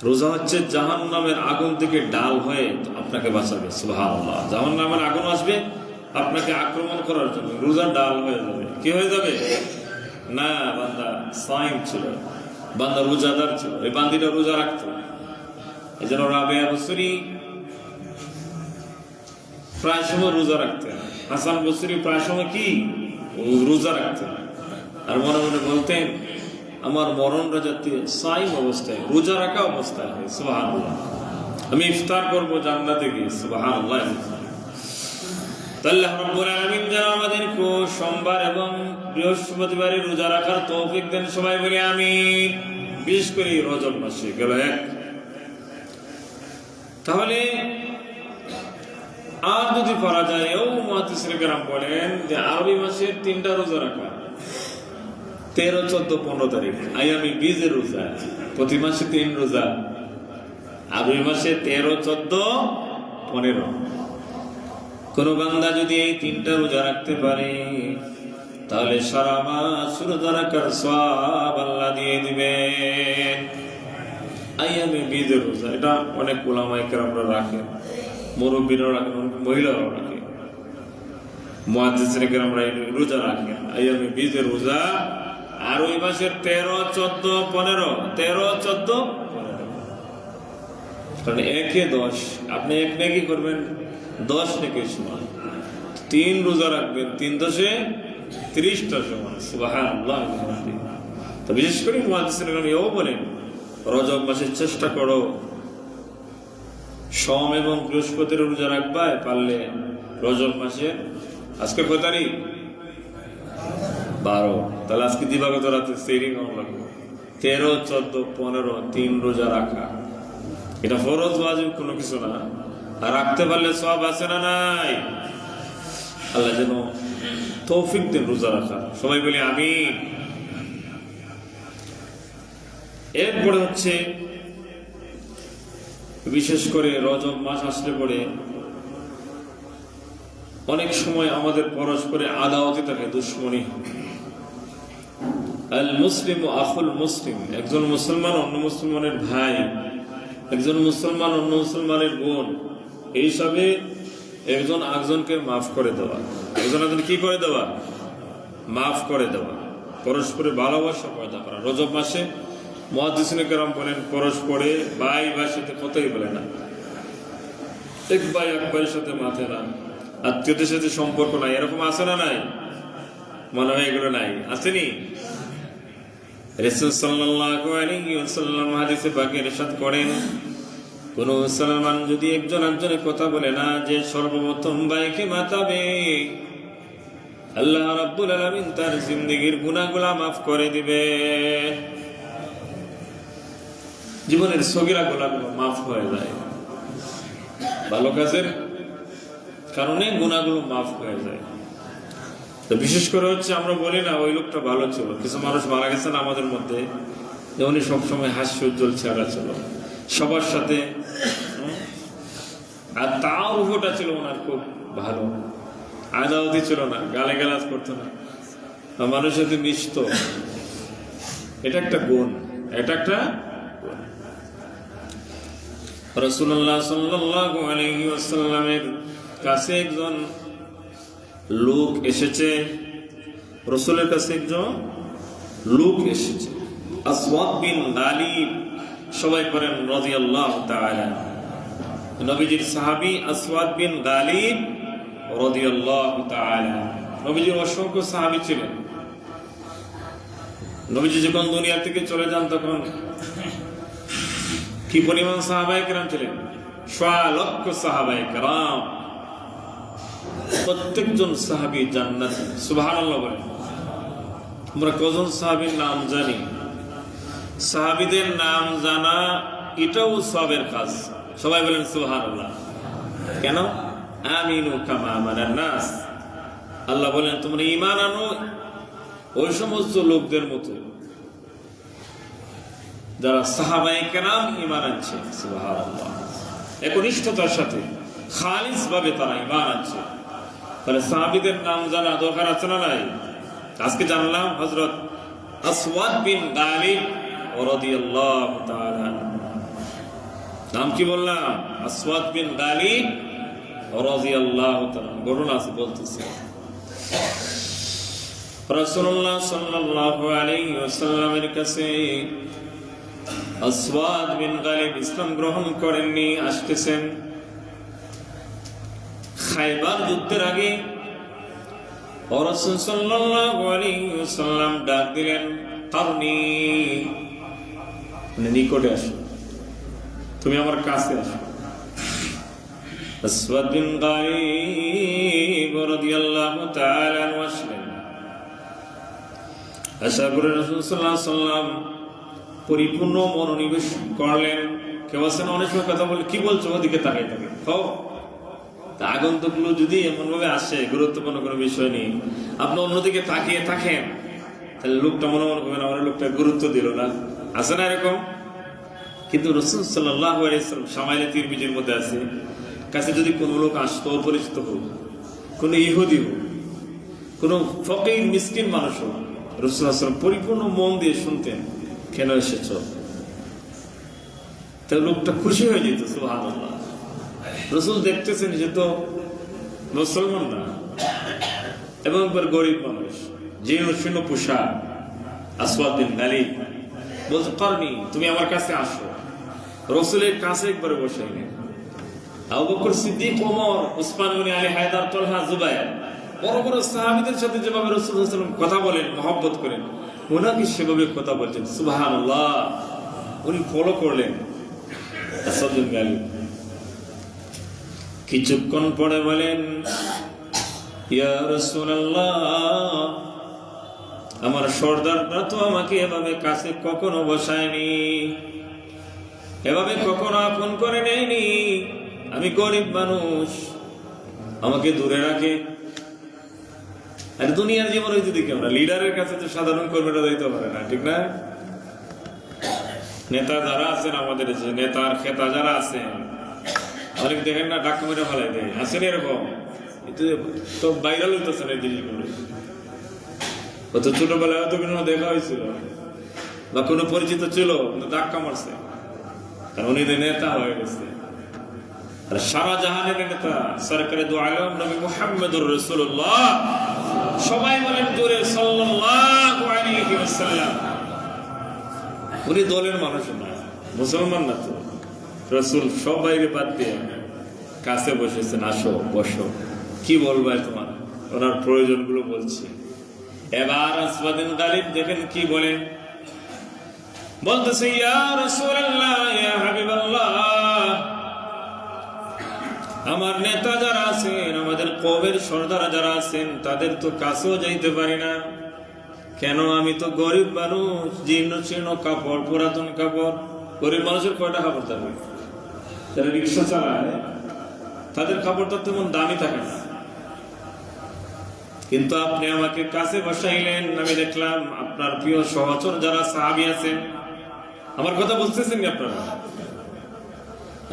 রোজা হচ্ছে জাহান্নামের আগুন থেকে ডাল হয়ে আপনাকে বাঁচাবে, সুবহানাল্লাহ। জাহান্নামের আগুন আসবে আপনাকে আক্রমণ করার জন্য, রোজা ডাল হয়ে যাবে। কি হয়ে যাবে? না, বান্দা সাইম ছিল, বান্দা রোজাদার ছিল, এই বান্দিটা রোজা রাখতো। এই জন্য রাবেয়া বসরি প্রায় সময় রোজা রাখতেন, হাসান বসরি প্রায় সময় কি রোজা রাখতেন। আর মনে মনে বলতেন, আমার মরণটা যাতে সাইম অবস্থায়, রোজা রাখা অবস্থায় হয়, সুবহানাল্লাহ। আমি ইফতার করবো জান্নাতে গিয়ে, সুবহানাল্লাহ। আল্লাহ রাব্বুল আলামিন যেন আমাদেরকে সোমবার এবং বৃহস্পতিবারে রোজা রাখার তৌফিক দেন, সবাই বলি আমিন। বিশেষ করে রজব মাসে গেল এক। তাহলে আর যদি পারা যায়, ও মুহাদ্দিসিনে কেরাম বলেন যে আরবি মাসের 3টা রোজা রাখা, 13, 14, 15 তারিখ আইয়ামে বীজের রোজা। প্রতি মাসে 3 রোজা, আরবি মাসে 13, 14, 15। কোন বান্দা যদি এই 3টা রোজা রাখতে পারে, তাহলে সারা মাস রোজা রাখার সওয়াব আল্লাহ দিয়ে দিবেন। আইয়ামে বীজের রোজা, এটা অনেক উলামায়ে কেরামরা রাখেন, মুরব্বীরাও রাখেন, মহিলারাও রাখেন, মুহাদ্দিসিনে কেরামরা রোজা রাখেন আইয়ামে বীজের রোজা। আর ওই মাসের 13, 14, 15, 13, 14, 15, কারণ 1-এ 10, আপনি 1 নেকি করবেন, 10 নেকির সমান। 3 রোজা রাখবেন, 3 10-এ 30টা সমান, সুবহানাল্লাহ। তো বিশেষ করে মুহাদ্দিসিনে কেরাম এও বলেন, রজব মাসে চেষ্টা করো সোম এবং বৃহস্পতির রোজা রাখবা, পারলে রজব মাসে, আজকে কয় তারিখ? 12। তাহলে আজকে দিবাগত রাতে সেহরি খাওয়া লাগবে। 13, 14, 15, 3 রোজা রাখা, এটা ফরজ ওয়াজিব কোনো কিছু না। আর রাখতে পারলে সওয়াব আছে না নাই? আল্লাহ যেন তৌফিক দেন রোজা রাখা, সবাই বলি আমিন। এরপরে হচ্ছে বিশেষ করে রজব মাস আসলে পরে অনেক সময় আমাদের পরস্পরে আদাওয়াতি থাকে, দুশ্মনী। আল মুসলিম আখুল মুসলিম, একজন মুসলমান অন্য মুসলমানের ভাই, একজন মুসলমান অন্য মুসলমানের বোন। এই হিসাবে একজন আরেকজনকে মাফ করে দেওয়া, একজন আরেকজন কি করে দেওয়া? মাফ করে দেওয়া, পরস্পরের ভালোবাসা পয়দা করা। রজব মাসে মুহাদ্দিসিনে কেরাম বলেন, পরস্পরে ভাই ভাইয়ের সাথে কথাই বলে না, এক ভাই এক ভাইয়ের সাথে মাথে না, আত্মীয়দের সাথে সম্পর্ক নাই, এরকম আছে না নাই? মনে হয় এগুলো নাই, আসেনি? রাসূল সাল্লাল্লাহু আলাইহি ওয়াসাল্লাম হাদিসে পাকে ইরশাদ করেন, কোন মুসলমান যদি একজন একজনের কথা বলে না যে সর্বপ্রথম ভাইকে মাতাবে, আল্লাহ রাব্বুল আলামিন তার জিন্দেগীর গুনাহগুলো মাফ করে দিবে। জীবনের সগীরা গুনাহগুলো মাফ হয়ে যায়, ভালো কাজের কারণে গুনাহগুলো মাফ হয়ে যায়। তো বিশেষ করে হচ্ছে আমরা বলি না ওই লোকটা ভালো ছিল, কিছু মানুষ মারা গেছেন আমাদের মধ্যে, উনি সবসময় হাস্য উজ্জ্বল চেহারা ছিল সবার সাথে, আর তার উপরটা ছিল ওনার খুব ভালো, আদাওয়াতি ছিল না, গালাগালাজ করতো না, মানুষের সাথে মিশত। এটা একটা গুণ, এটা একটা গুণ। রাসূলুল্লাহ সাল্লাল্লাহু আলাইহি ওয়াসাল্লামের কাছে একজন লোক এসেছে, রাসূলের কাছে একজন লোক এসেছে, আসওয়াদ বিন গালিব, সবাই করেন রাদিয়াল্লাহু তাআলা। নবীজির সাহাবী আসওয়াদ বিন গালিব রাদিয়াল্লাহু তাআলা। নবীজির অসংখ্য সাহাবী ছিলেন। নবীজি যখন দুনিয়া থেকে চলে যান তখন কি পরিমাণ সাহাবায়ে কেরাম ছিলেন, 6 লক্ষ সাহাবায়ে কেরাম, প্রত্যেকজন সাহাবী জান্নাতি। সুবহানাল্লাহ বলেন। আমরা কজন সাহাবীর নাম জানি? সাহাবীদের নাম জানা এটাও সওয়াবের কাজ। সবাই বলেন সুবহানাল্লাহ। কেন? আমিনু কামা আমানান নাস। আল্লাহ বলেন তোমরা ঈমান আনো ওই সমস্ত লোকদের মতো যারা সাহাবায়ে কেরাম ঈমান আনছে। সুবহানাল্লাহ। একনিষ্ঠতার সাথে খালিস ভাবে তারা ঈমান আনছে। তাহলে সাহাবীদের নাম জানা দরকার আছে না নাই? আজকে জানলাম হযরত আসওয়াদ বিন গালিব রাদিয়াল্লাহু তাআলা। নাম কি বললাম? আসওয়াদ বিন গালিব রাদিয়াল্লাহু তাআলা। ঘটনা আছে বলতেছি। রাসূলুল্লাহ সাল্লাল্লাহু আলাইহি ওয়াসাল্লামের কাছে আসওয়াদ বিন গালিব ইসলাম গ্রহণ করেননি, আসতেছেন। খায়বার যুদ্ধের আগে রাসূল সাল্লাল্লাহু আলাইহি ওয়াসাল্লাম ডাক দিলেন, কারনি, নিকটে আসো, তুমি আমার কাছে আসো। আসওয়াদ বিন গালিব রাদিয়াল্লাহু তাআলা আনহু আসলেন। আশা করে রাসূল সাল্লাল্লাহু আলাইহি ওয়াসাল্লাম পরিপূর্ণ মনোনিবেশ করলেন। কেউ আছেন অনেক সময় কথা বলে, কি বলছো, ওদিকে তাকাই থাকে। আগন্তুক লোক যদি এমন ভাবে আসে, গুরুত্বপূর্ণ কোনো বিষয় নেই, আপনি অন্যদিকে তাকিয়ে থাকেন, তাহলে লোকটা মনে মনে করবেন আমার লোকটা গুরুত্ব দিল না, আছে না এরকম? কিন্তু রাসূল সাল্লাল্লাহু আলাইহি ওয়াসাল্লাম শামাইলে তিরমিজির মধ্যে আছে, কাছে যদি কোনো লোক আসতো, পরিচিত হোক, কোনো ইহুদি হোক, কোনো ফকির মিসকিন মানুষ হোক, রাসূল সাল্লাল্লাহু আলাইহি ওয়াসাল্লাম পরিপূর্ণ মন দিয়ে শুনতেন, কেন এসেছ? তাই লোকটা খুশি হয়ে যেত। সুবহানাল্লাহ। রাসূল দেখতেছেন যে তো মুসলমান না, এবং একবার গরিব মানুষ, জীর্ণ শীর্ণ পোশাক। আসওয়াদ বিন গালিব বলছে, কারনি, তুমি আমার কাছে আসো। রাসূলের কাছে একবার বসে গেলেন। আবু বকর সিদ্দিক, ওমর, উসমান গনি, আলী, হায়দার, তালহা, জুবায়ের, বড় বড় সাহাবীদের সাথে যেভাবে রাসূল সাল্লাল্লাহু আলাইহি ওয়াসাল্লাম কথা বলেন, মহব্বত করেন, ওনাকে সেভাবে কথা বলছেন। সুবহানাল্লাহ। উনি ফলো করলেন আসওয়াদ বিন গালিব। কিছুক্ষণ পরে বলেন, ইয়া রাসূলুল্লাহ, আমার সর্দাররা তো আমাকে এভাবে কাছে কখনো বসায়নি, এভাবে কখনো আপন করে নেয়নি, আমি গরিব মানুষ, আমাকে দূরে রাখে। আর দুনিয়ার জীবন হইতে দেখি আমরা লিডারের কাছে তো সাধারণ কর্মীরা যাইতে পারে না, ঠিক না? নেতা যারা আছেন আমাদের, নেতার খেতা যারা আছেন, অনেক দেখেন না ডাক্কা মেরে ফেলাই দেয়, আসেন এরকম, তো ভাইরাল হইতেছে না এই জিনিসগুলো। কত ছোটবেলায় হয়তো কোনো দেখা হয়েছিল বা কোনো পরিচিত ছিল, ধাক্কা মারছে, কারণ উনি নেতা হয়ে গেছে। আর সারা জাহানের নেতা সরকারে দু আলম নবী মুহাম্মদুর রাসূলুল্লাহ, সবাই বলেন জোরে সাল্লাল্লাহু আলাইহি ওয়াসাল্লাম। উনি দলের মানুষ না, মুসলমান না তো। রাসূল সবাইকে বাদ দিয়ে কাছে বসেছেন, আসো বসো, কি বলবে তোমার, ওনার প্রয়োজনগুলো বলছি। এবার আসওয়াদ বিন গালিব দেখেন কি বলেন, বলতেছে, ইয়া রাসূলুল্লাহ, ইয়া হাবিবাল্লাহ, কওমের সর্দার যারা আছেন তাদের তো কাছেও যাইতে পারি না। কেন? আমি তো গরিব মানুষ, জীর্ণ শীর্ণ কাপড়, পুরাতন কাপড়। গরিব মানুষের কয়টা কাপড় থাকবে? যারা রিক্সা চালায় তাদের কাপড়টা তেমন দামি থাকে না। কিন্তু আপনি আমাকে কাছে বসাইলেন, আমি দেখলাম আপনার প্রিয় সহচর যারা সাহাবী আছেন, আমার কথা বুঝতেছেন কি আপনারা?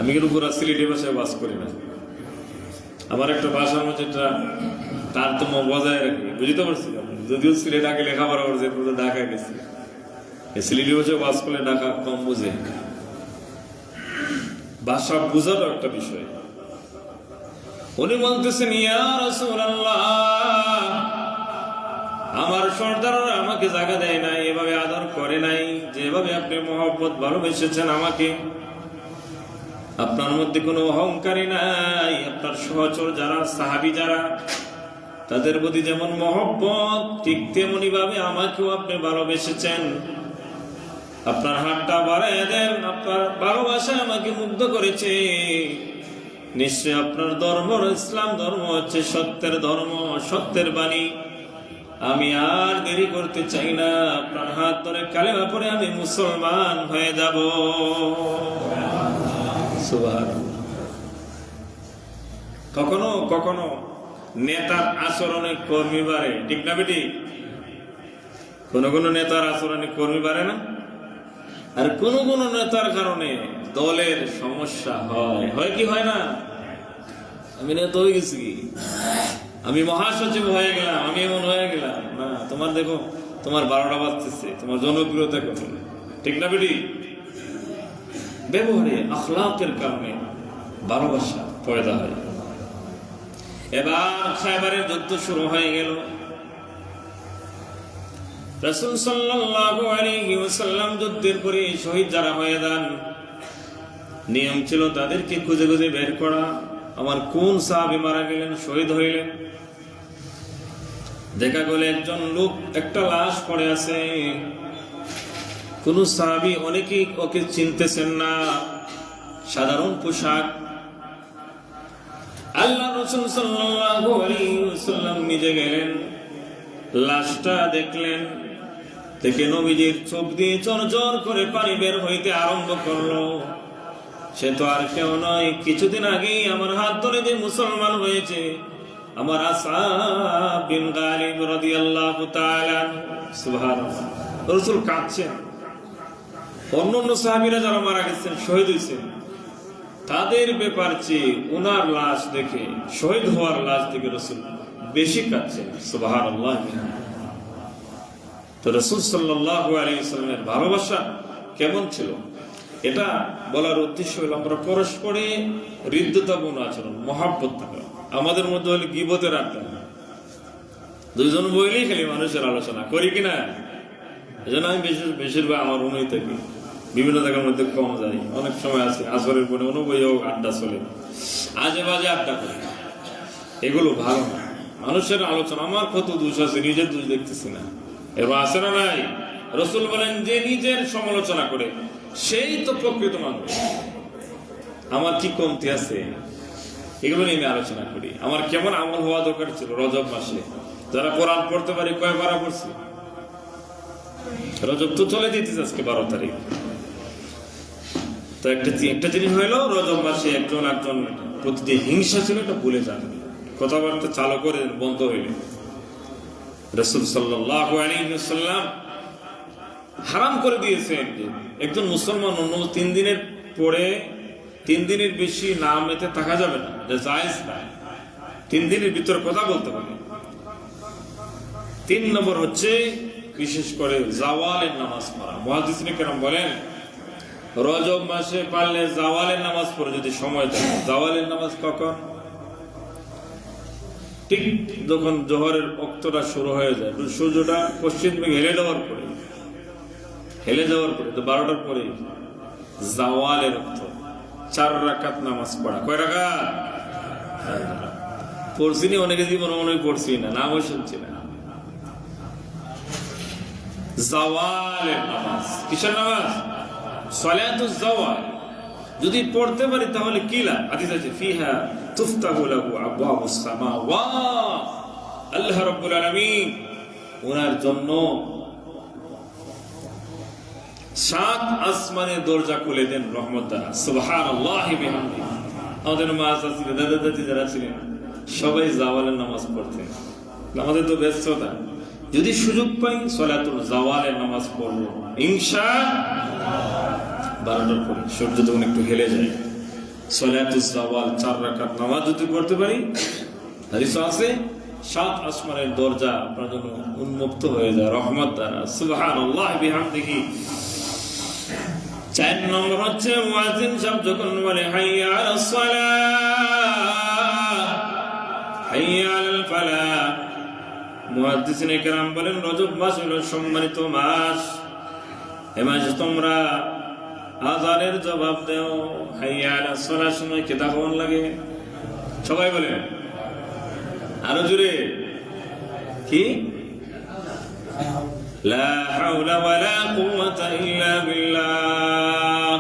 আমি কিন্তু পুরা সিলেটি ভাষায় বাস করি না, আমার একটা ভাষার মধ্যে তারতম্য বজায় রাখি, বুঝতে পারছি। যদিও সিলেট আগে লেখাপড়া করছে, পুরো ঢাকায় গেছি, সিলেটি ভাষায় বাস করলে ঢাকা কম বুঝে। ভাষা বোঝারও একটা বিষয়। উনি বলতেছেন, ইয়া রাসূলুল্লাহ, আমার সর্দাররা আমাকে জায়গা দেয় নাই, এভাবে আদর করে নাই, যেভাবে আপনি মহব্বত ভালোবেসেছেন আমাকে। আপনার মধ্যে কোনো অহংকারী নাই। আপনার সহচর যারা সাহাবী যারা, তাদের প্রতি যেমন মহব্বত, ঠিক তেমনি ভাবে আমাকেও আপনি ভালোবেসেছেন। আপনার হাতটা বাড়াইয়া দেন, আপনার ভালোবাসা আমাকে মুগ্ধ করেছে। নিশ্চয় আপনার ধর্ম ইসলাম ধর্ম হচ্ছে সত্যের ধর্ম, সত্যের বাণী। আমি আর দেরি করতে চাই না, আপনার হাত ধরে কালেমা পড়ে আমি মুসলমান হয়ে যাব। সুবহানাল্লাহ। কখনো কখনো নেতার আচরণে কর্মী বাড়ে, ঠিক না বেটি? কোন কোন নেতার আচরণে কর্মী বাড়ে না, আর কোন কোন নেতার কারণে দলের সমস্যা হয় কি হয় না? আমি নেতা হয়ে গেছি, আমি মহাসচিব হয়ে গেলাম, আমি এমন হয়ে গেলাম না। তোমার দেখো, তোমার 12টা বাজতেছে, তোমার জনপ্রিয়তা কত, ঠিক না বেটি? ব্যবহারে আখলাকের কারণে ভালোবাসা পয়দা হয়। এবার খায়বারের যুদ্ধ শুরু হয়ে গেল। রাসূল সাল্লাল্লাহু আলাইহি ওয়াসাল্লাম যুদ্ধের পরে শহীদ যারা হয়ে যান, নিয়ম ছিল তাদেরকে খুঁজে খুঁজে বের করা। আমার কোন সাহাবী মারা গেলেন, শহীদ হইলেন। দেখা গেল একজন লোক, একটা লাশ পড়ে আছে, কোন সাহাবী, অনেকেই ওকে চিনতেছেন না, সাধারণ পোশাক। আল্লাহ রাসূল সাল্লাল্লাহু আলাইহি ওয়াসাল্লাম নিজে গেলেন, লাশটা দেখলেন, দেখে নবীজির চোখ দিয়ে চরচর করে পানি বের হইতে আরম্ভ করলো। সে তো আর কেউ নয়, কিছুদিন আগেই আমার হাত ধরে যে মুসলমান হয়েছে, আমার আসআব বিন গালিব রাদিয়াল্লাহু তাআলা। সুবহানাল্লাহ। রাসূল কাঁদছেন। অন্যান্য সাহাবীরা যারা মারা গেছেন, শহীদ হয়েছেন, তাদের ব্যাপার চেয়ে উনার লাশ দেখে, শহীদ হওয়ার লাশ দেখে রাসূল বেশি কাঁদছেন। সুবহানাল্লাহ। তো রাসূল সাল্লাল্লাহু আলাইহি ওয়াসাল্লামের ভালোবাসা কেমন ছিল, এটা বলার উদ্দেশ্য হলো আমরা পরস্পরে হৃদ্যতাপূর্ণ আচরণ, মহাব্বত থাকা। আমাদের মধ্যে হলে গীবতের আড্ডা, দুইজন বইলেই খালি মানুষের আলোচনা করি কিনা। এই জন্য আমি বেশিরভাগ আমার রুমেই থাকি, বিভিন্ন জায়গার মধ্যে কম যাই। অনেক সময় আছে আসরের পরে অনুবইও আড্ডা চলে, আজে বাজে আড্ডা করি, এগুলো ভালো না। মানুষের আলোচনা, আমার কত দোষ আছে, নিজের দোষ দেখতেছি না, এবার আছে না নাই? রাসূল বলেন, যে নিজের সমালোচনা করে সেই তো প্রকৃত মানুষ। আমার কি কমতি আছে, এগুলো নিয়ে আমি আলোচনা করি। আমার কেমন আমল হওয়া দরকার ছিল রজব মাসে, যারা কোরআন পড়তে পারি, কয় পারা পড়ছি। রজব তো চলে যেতেছে, আজকে 12 তারিখ। তো একটা জিনিস হইলো, রজব মাসে একজন প্রতি যে হিংসা ছিল এটা ভুলে যান, কথাবার্তা চালু করে বন্ধ হইলে। রাসূল সাল্লাল্লাহু আলাইহি ওয়াসাল্লাম হারাম করে দিয়েছেন যে একজন মুসলমান অন্য 3 দিনের পরে 3 দিনের বেশি নাম এতে থাকা যাবে না, এটা জায়েজ না। 3 দিনের ভিতরে কথা বলতে হবে। 3 নম্বর হচ্ছে বিশেষ করে জাওয়ালের নামাজ পড়া। মুহাদ্দিসিনে কেরাম বলেন, রজব মাসে পারলে জাওয়ালের নামাজ পড়ে যদি সময় থাকে। জাওয়ালের নামাজ কখন? ঠিক যখন জোহরের ওয়াক্তটা শুরু হয়ে যায়, সূর্যটা পশ্চিম দিকে হেলে যাওয়ার পরে তো 12টার পরে জাওয়ালের ওয়াক্ত। 4 রাকাত নামাজ পড়া। কয় রাকাত? পড়ছিনি অনেকে, জীবন মনে পড়ছি না, নামও শুনছি না। জাওয়ালের নামাজ। কিসের নামাজ? সালাতুজ জাওয়াল। যদি পড়তে পারি তাহলে কি লাভ? হাদিস আছে ফিহা তুফতাহু লাহু আবওয়াবুস সামাওয়াত, আল্লাহ রাব্বুল আলামিন ওনার জন্য 7 আসমানের দরজা খুলে দেন রহমত দ্বারা। সুবহানাল্লাহি বিহামদিহি। আমাদের মা ছিলেন, দাদা দাদি যারা ছিলেন সবাই জাওয়ালের নামাজ পড়তেন। আমাদের তো ব্যস্ততা, যদি সুযোগ পাই সলাতুল জাওয়ালের নামাজ পড়ব ইনশাআল্লাহ। 12টার পরে সূর্য যখন একটু হেলে যায়, সলাতুল জাওয়াল 4 রাকাত নামাজ যদি পড়তে পারি, হাদিস আছে 7 আসমানের দরজা আপনার জন্য উন্মুক্ত হয়ে যায় রহমত দ্বারা। সুবহানাল্লাহি বিহামদিহি। 4 নম্বর হচ্ছে মুয়াজ্জিন সাহেব যখন বলে হাইয়া আলাস সালাহ, হাইয়া আলাল ফালাহ, মুহাদ্দিসিনে কেরাম বলেন রজব মাস হলো সম্মানিত মাস। এ মাসে তোমরা আযানের জবাব দাও। হাইয়া আলাস সালাহ সময় কেতা কেমন লাগে? সবাই বলেন আরো জোরে, কি? লা হাওলা ওয়ালা কুওয়াতা ইল্লা বিল্লাহ।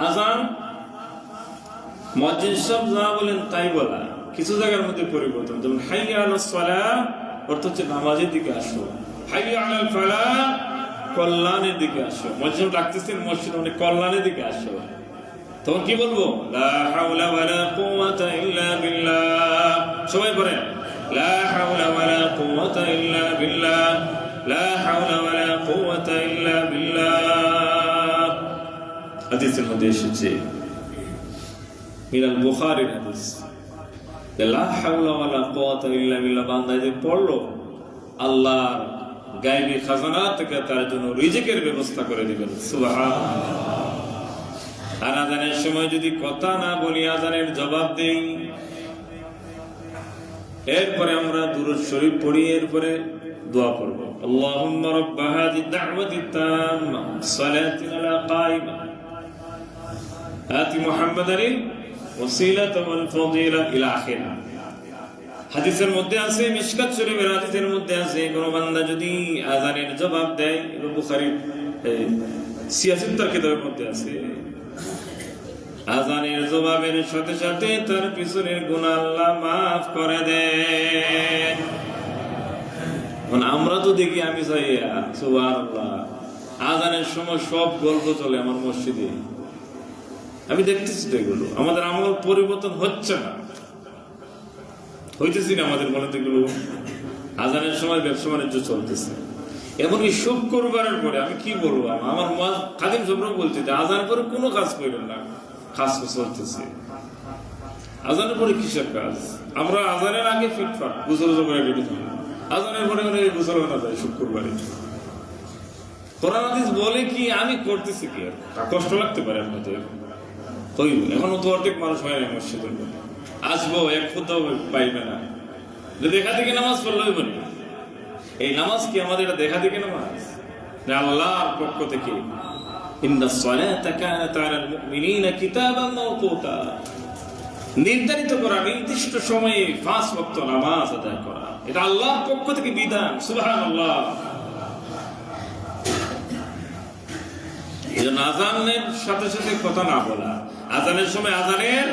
আযান মুয়াজ্জিন সাহেব যা বলেন তাই বলা, কিছু জায়গার মধ্যে পরিবর্তন। যেমন হাইয়া আলাস সালাহ অর্থ হচ্ছে নামাজের দিকে আসো, হাইয়া আলাল ফালাহ কল্যাণের দিকে আসো। মুয়াজ্জিন ডাকতেছেন মসজিদে মানে কল্যাণের দিকে আসো, তখন কি বলবো? লা হাওলা ওয়ালা কুওয়াতা ইল্লা বিল্লাহ। সবাই পড়েন লা হাওলা ওয়ালা কুওয়াতা ইল্লা বিল্লাহ, লা হাওলা ওয়ালা কুওয়াতা ইল্লা বিল্লাহ। হাদিসের মধ্যে এসেছে, মিনাল বুখারীর হাদিস, লা হাওলা ওয়ালা কুওয়াতা ইল্লা বিল্লাহ বান্দা যে পড়লো, আল্লাহর গায়বী খাজানা থেকে তার জন্য রিজিকের ব্যবস্থা করে দিবেন। সুবহানাল্লাহ। আর আযানের সময় যদি কথা না বলি, আযানের জবাব দেই, এরপরে আমরা দুরূদ শরীফ পড়ি, এরপরে দোয়া করব। আল্লাহুম্মা রাব্বা হাযিহি দা'ওয়াতি তাম্মা সালাতি আলা কাইমা আতি মুহাম্মাদানিল ওয়াসিলাতা ওয়াল ফাদিলা ইলা আখির। হাদিসের মধ্যে আছে, মিশকাত শরীফের হাদিসের মধ্যে আছে, কোন বান্দা যদি আযানের জবাব দেয়, বুখারী সিয়াসিত্তার কিতাবের মধ্যে আছে, আযানের জবাবের সাথে সাথে তার পিছনের গুনাহ আল্লাহ মাফ করে দেন। আমরা তো দেখি, আমি চাইয়া সুবহানাল্লাহ, আযানের সময় সব গল্প চলে আমার মসজিদে, আমি দেখতেছি তো এগুলো। আমাদের আমল পরিবর্তন হচ্ছে না, হইতেছি না আমাদের মনে তো এগুলো। আযানের সময় ব্যবসা বাণিজ্য চলতেছে, এমনকি শুক্রবারের পরে আমি কি বলবো, আমার খাদিম সবরা বলছে যে আযানের পরে কোনো কাজ করবেন না, কাজ চলতেছে। আযানের পরে কিসের কাজ? আমরা আযানের আগে ফিটফাট গোসল করে রেডি থাকি, আযানের পরে গোসল না যায় শুক্রবারে। কোরআন হাদিস বলে কি, আমি করতেছি কি, আর কষ্ট লাগতে পারে আপনাদের। হইব এখনো তো অর্ধেক মানুষ হয় না মসজিদের মধ্যে, আসবো এক ফুটাও পাইবে না, দেখা দেখে নামাজ পড়লে হইব না। এই নামাজ কি আমাদের এটা দেখা দেখে নামাজ? আল্লাহর পক্ষ থেকে ইন্নাস সালাতা কানাত আলাল মুমিনিনা কিতাবান মাওকুতা, নির্ধারিত করা, নির্দিষ্ট সময়ে 5 ওয়াক্ত নামাজ আদায় করা, এটা আল্লাহর পক্ষ থেকে বিধান। সুবহানাল্লাহ। এই জন্য আযানের সাথে সাথে কথা না বলা, আযানের সময় আযানের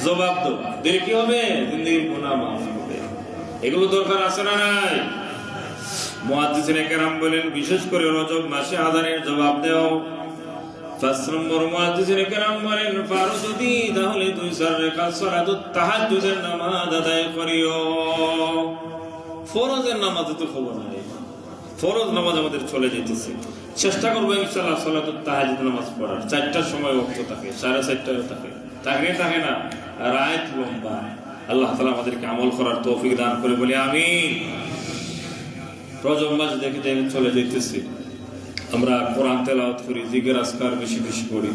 জবাব দেওয়া, দিলে কি হবে? জিন্দেগির গুনাহ মাফ হবে। এগুলো দরকার আছে না নাই? মুহাদ্দিসিনে কেরাম বলেন, বিশেষ করে রজব মাসে আযানের জবাব দাও। 5 নম্বর মুহাদ্দিসিনে কেরাম বলেন, পারো যদি তাহলে 2-4 রাকাত সালাতুত তাহাজ্জুদের নামাজ আদায় করিও। ফরজের নামাজে তো খবর নাই, ফরজ নামাজ আমাদের চলে যেতেছে। চেষ্টা করবো ইনশাআল্লাহ সালাতুত তাহাজ্জুদ নামাজ পড়ার। 4টার সময় ওয়াক্ত থাকে, 4:30 থাকে, থাকে না, রাত লম্বা। আল্লাহ তাআলা আমাদেরকে আমল করার তৌফিক দান করে, বলি আমিন। রজব মাস দেখে দেখে চলে যেতেছি, আমরা কোরআন তেলাওয়াত করি, জিকির আজকার বেশি বেশি করি।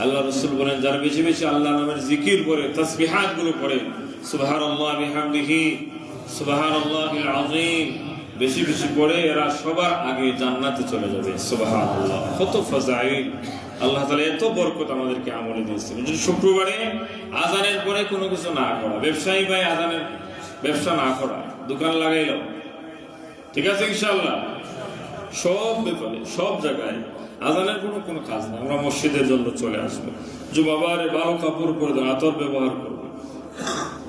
আল্লাহ রাসূল বলেন, যারা বেশি বেশি আল্লাহ নামের জিকির করে, তাসবিহাত গুলো পড়ে, সুবহানাল্লাহ বিহামদিহি সুবহানাল্লাহিল আযীম বেশি বেশি পড়ে, এরা সবার আগে জান্নাতে চলে যাবে। সুবহানাল্লাহ, কত ফাজাইল! আল্লাহ তাআলা এত বরকত আমাদেরকে আমলে দিয়েছেন। যদি শুক্রবারে আযানের পরে কোনো কিছু না করা, ব্যবসায়ী ভাই আযানের ব্যবসা না করা, দোকান লাগাইলো, ঠিক আছে ইনশাআল্লাহ, সব ব্যাপারে সব জায়গায় আজানের কোনো কাজ নেই। আমরা মসজিদের জন্য চলে আসবো, বাবারে ভালো কাপড় পরে দেন, আতর ব্যবহার করবো,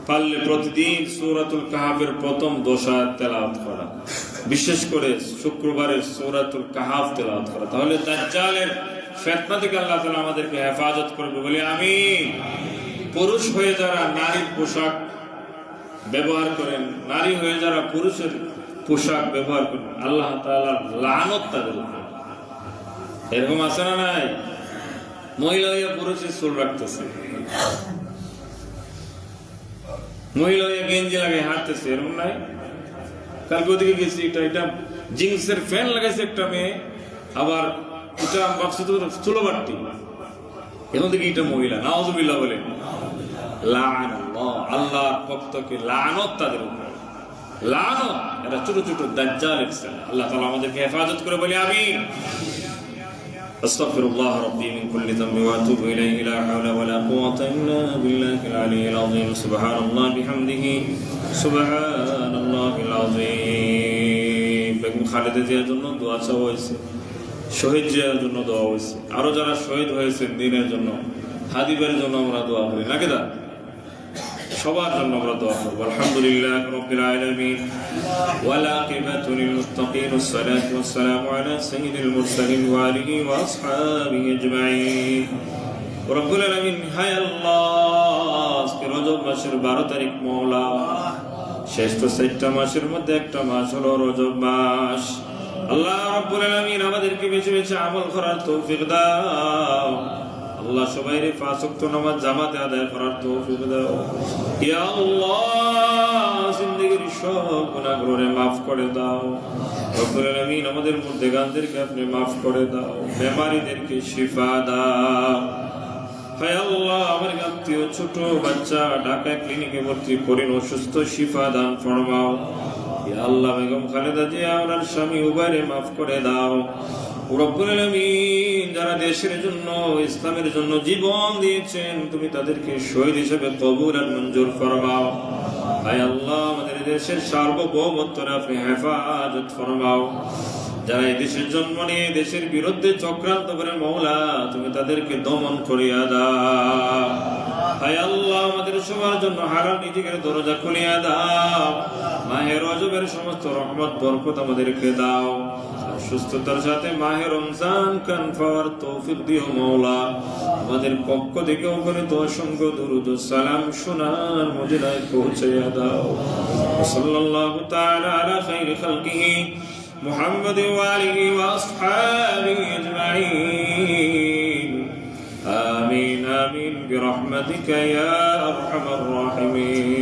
পারলে প্রতিদিন সূরাতুল কাহাফের প্রথম 10 আয়াত তেলাওয়াত করা, বিশেষ করে শুক্রবারের সূরাতুল কাহাফ তেলাওয়াত করা। তাহলে দাজ্জালের ফিতনা থেকে আল্লাহ তাআলা আমাদেরকে হেফাজত করবে বলি আমিন। পুরুষ হয়ে যারা নারীর পোশাক ব্যবহার করেন, নারী হয়ে যারা পুরুষের পোশাক ব্যবহার করেন, আল্লাহ তাআলার লানত তাদের উপর। এরকম আছে না নাই? মহিলা হইয়া পুরুষের চুল রাখতেছে, মহিলা হইয়া গেঞ্জি লাগে হাঁটতেছে, এরকম নাই? কালকে ওদিকে গেছি, এটা জিন্সের ফ্যান লাগাইছে একটা মেয়ে, আবার এটা ভাবছে তো চুলোবাট্টি, এখন থেকে এটা মহিলা। নাউযুবিল্লাহ বলে লাআনাল্লাহ, আল্লাহর পক্ষ থেকে লানত তাদের উপর, লানত। এরা ছোট ছোট দাজ্জালের ছেলে। আল্লাহ তাআলা আমাদেরকে হেফাজত করে বলি আমিন। আস্তাগফিরুল্লাহ রাব্বি মিন কুল্লি যামবি ওয়া আতুবু ইলাইহি, লা হাওলা ওয়া লা কুওয়াতা ইল্লা বিল্লাহিল আলিয়্যিল আযীম। সুবহানাল্লাহি বিহামদিহি, সুবহানাল্লাহিল আযীম। বেগম খালেদা জিয়ার জন্য দোয়া চাওয়া হয়েছে, শহীদ জিয়ার জন্য দোয়া হয়েছে, আরো যারা শহীদ হয়েছেন দিনের জন্য, হাদিবের জন্য আমরা দোয়া করি নাকি দা? সবার জন্য আমরা দোয়া করব। আলহামদুলিল্লাহ রাব্বিল আলামিন ওয়াল আকিবাতু লিল মুত্তাকিন, ওয়াসসালাতু ওয়াসসালামু আলা সাইয়্যিদিল মুরসালিন ওয়া আলিহি ওয়া আসহাবিহি আজমাইন। রব্বুল আলামিন, হায় আল্লাহ, আজকে রজব মাসের 12 তারিখ মওলা, শেষ তো 4টা মাসের মধ্যে একটা মাস হলো রজব মাস। আল্লাহ রাব্বুল আলামিন আমাদেরকে বেশি বেশি আমল করার তৌফিক দাও। আল্লাহ সবাইরে 5 ওয়াক্ত নামাজ জামাতে আদায় করার তৌফিক দাও। ইয়া আল্লাহ, জিন্দেগীর সব গুনাহগুলোরে maaf করে দাও। রব্বুল আলামিন, আমাদের মুর্দেগানদেরকে আপনি maaf করে দাও, বেমারিদেরকে শিফা দাও। হায় আল্লাহ, আমার আত্মীয় ছোট বাচ্চা ঢাকা ক্লিনিকে ভর্তি করেন, অসুস্থ, শিফা দান ফরমাও। ইয়া আল্লাহ, বেগম খালেদা জিয়া ওনার স্বামী উভয়রে maaf করে দাও। রব্বুল আলামিন, যারা দেশের জন্য, ইসলামের জন্য জীবন দিয়েছেন, তুমি তাদেরকে শহীদ হিসেবে কবুল আর মঞ্জুর ফরমাও। হায় আল্লাহ, আমাদের দেশের সার্বভৌমত্বের আপনি হেফাজত ফরমাও। যারা এই দেশের জন্ম নিয়ে দেশের বিরুদ্ধে চক্রান্ত করে মওলা, তুমি তাদেরকে দমন করিয়া দাও। হায় আল্লাহ, আমাদের সবার জন্য হালাল রিজিকের দরজা খুলিয়া দাও। মাহে রজবের সমস্ত রহমত বরকত আমাদেরকে দাও। সুস্থতার সাথে মাহে রমজান কনফার তৌফিক দিও মওলা। আমাদের পক্ষ থেকে অগণিত অসংখ্য দুরূদ ও সালাম সোনার মদিনায় পৌঁছাইয়া দাও। সাল্লাল্লাহু তাআলা আলা খাইরি খালকিহি মুহাম্মাদ ওয়া আলিহি ওয়া আসহাবিহি আজমাইন। আমিন আমিন বিরহমাতিকা ইয়া আরহামার রাহিমিন।